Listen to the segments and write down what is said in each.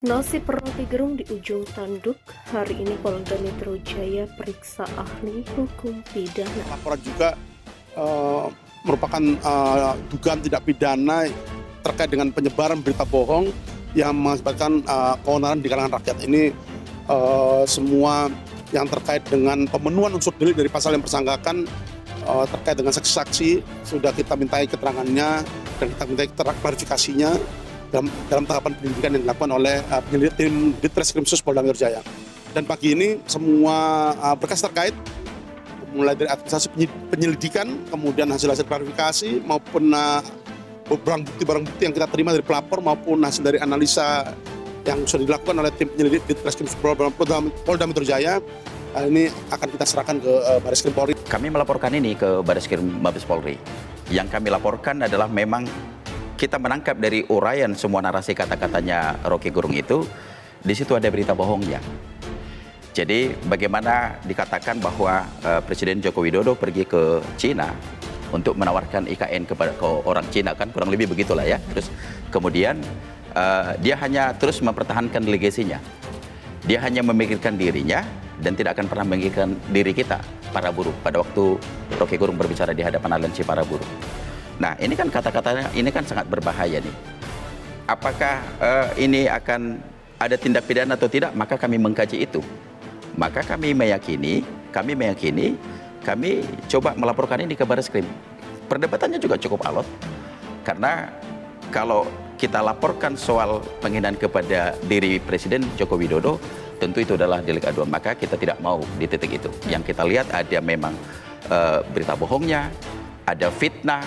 Nasib Rocky Gerung di ujung tanduk. Hari ini Polda Metro Jaya periksa ahli hukum pidana. Laporan juga merupakan dugaan tindak pidana terkait dengan penyebaran berita bohong yang mengakibatkan keonaran di kalangan rakyat. Ini semua yang terkait dengan pemenuhan unsur delik dari pasal yang bersangkakan terkait dengan saksi-saksi sudah kita mintai keterangannya dan kita mintai klarifikasinya dalam tahapan penyelidikan yang dilakukan oleh tim Ditreskrimsus Polda Metro Jaya. Dan pagi ini semua berkas terkait mulai dari administrasi penyelidikan, kemudian hasil-hasil klarifikasi maupun barang bukti yang kita terima dari pelapor maupun hasil dari analisa yang sudah dilakukan oleh tim penyelidik Ditreskrimsus Polda Metro Jaya, ini akan kita serahkan ke Bareskrim Polri. Kami melaporkan ini ke Bareskrim Mabes Polri. Yang kami laporkan adalah memang kita menangkap dari uraian semua narasi kata-katanya Rocky Gerung itu, di situ ada berita bohongnya. Jadi bagaimana dikatakan bahwa Presiden Joko Widodo pergi ke Cina untuk menawarkan IKN ke orang Cina, kan kurang lebih begitulah ya. Terus kemudian dia hanya terus mempertahankan legasinya. Dia hanya memikirkan dirinya dan tidak akan pernah memikirkan diri kita, para buruh, pada waktu Rocky Gerung berbicara di hadapan aliansi para buruh. Nah, ini kan kata-katanya ini kan sangat berbahaya nih. Apakah ini akan ada tindak pidana atau tidak? Maka kami mengkaji itu. Maka kami meyakini, kami coba melaporkan ini ke Bareskrim. Perdebatannya juga cukup alot. Karena kalau kita laporkan soal penghinaan kepada diri Presiden Joko Widodo, tentu itu adalah delik aduan. Maka kita tidak mau di titik itu. Yang kita lihat ada memang berita bohongnya, ada fitnah,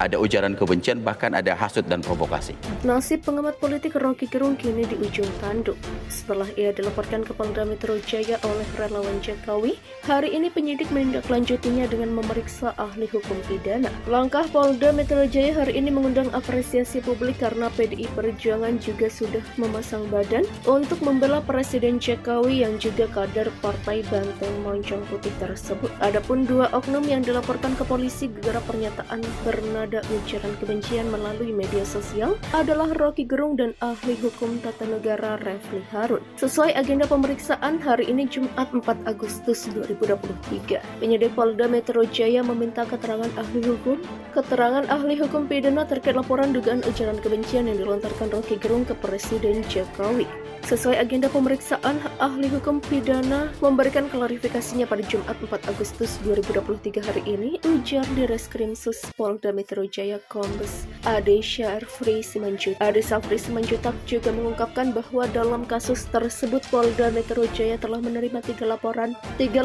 ada ujaran kebencian, bahkan ada hasut dan provokasi. Nasib pengamat politik Rocky Gerung kini di ujung tanduk. Setelah ia dilaporkan ke Polda Metro Jaya oleh relawan Jokowi, hari ini penyidik menindaklanjutinya dengan memeriksa ahli hukum pidana. Langkah Polda Metro Jaya hari ini mengundang apresiasi publik karena PDI Perjuangan juga sudah memasang badan untuk membela Presiden Jokowi yang juga kader Partai Banteng Moncong Putih tersebut. Adapun dua oknum yang dilaporkan ke polisi gara pernyataan bernada ujaran kebencian melalui media sosial adalah Rocky Gerung dan ahli hukum tata negara Refli Harun. Sesuai agenda pemeriksaan hari ini Jumat 4 Agustus 2023, penyidik Polda Metro Jaya meminta keterangan ahli hukum pidana terkait laporan dugaan ujaran kebencian yang dilontarkan Rocky Gerung ke Presiden Jokowi. Sesuai agenda pemeriksaan, ahli hukum pidana memberikan klarifikasinya pada Jumat 4 Agustus 2023 hari ini, ujar Ditreskrimsus Polda Metro Jaya Kombes Ade Syafri Simanjuntak juga mengungkapkan bahwa dalam kasus tersebut Polda Metro Jaya telah menerima tiga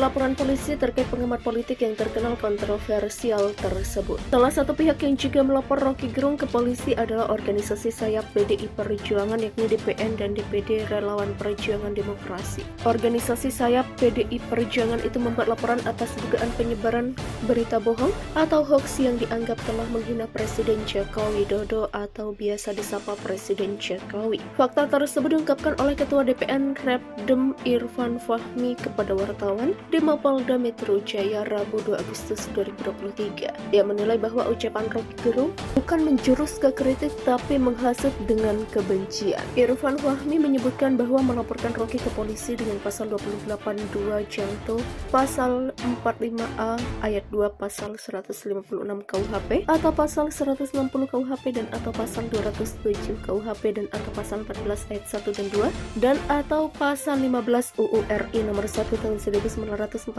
laporan polisi terkait pengamat politik yang terkenal kontroversial tersebut. Salah satu pihak yang juga melapor Rocky Gerung ke polisi adalah organisasi sayap PDI Perjuangan, yakni DPN dan DPD Relawan Perjuangan Demokrasi. Organisasi sayap PDI Perjuangan itu membuat laporan atas dugaan penyebaran berita bohong atau hoax yang dianggap telah menghina Presiden Joko Widodo atau biasa disapa Presiden Jokowi. Fakta tersebut diungkapkan oleh Ketua DPN Repdem Irfan Fahmi kepada wartawan di Mapolda Metro Jaya Rabu 2 Agustus 2023. Dia menilai bahwa ucapan Rocky Gerung bukan menjurus ke kritik tapi menghasut dengan kebencian. Irfan Fahmi menyebutkan bahwa melaporkan Rocky ke polisi dengan pasal 28(2) Janto, pasal 45A ayat 2, pasal 156 KUHP atau pasal 160 KUHP dan atau pasal 207 KUHP dan atau pasal 14 ayat 1 dan 2 dan atau pasal 15 UU RI nomor 1 tahun 1946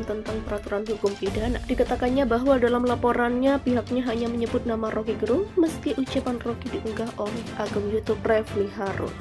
tentang peraturan hukum pidana. Dikatakannya bahwa dalam laporannya pihaknya hanya menyebut nama Rocky Gerung meski ucapan Rocky diunggah oleh akun YouTube Refli Harun.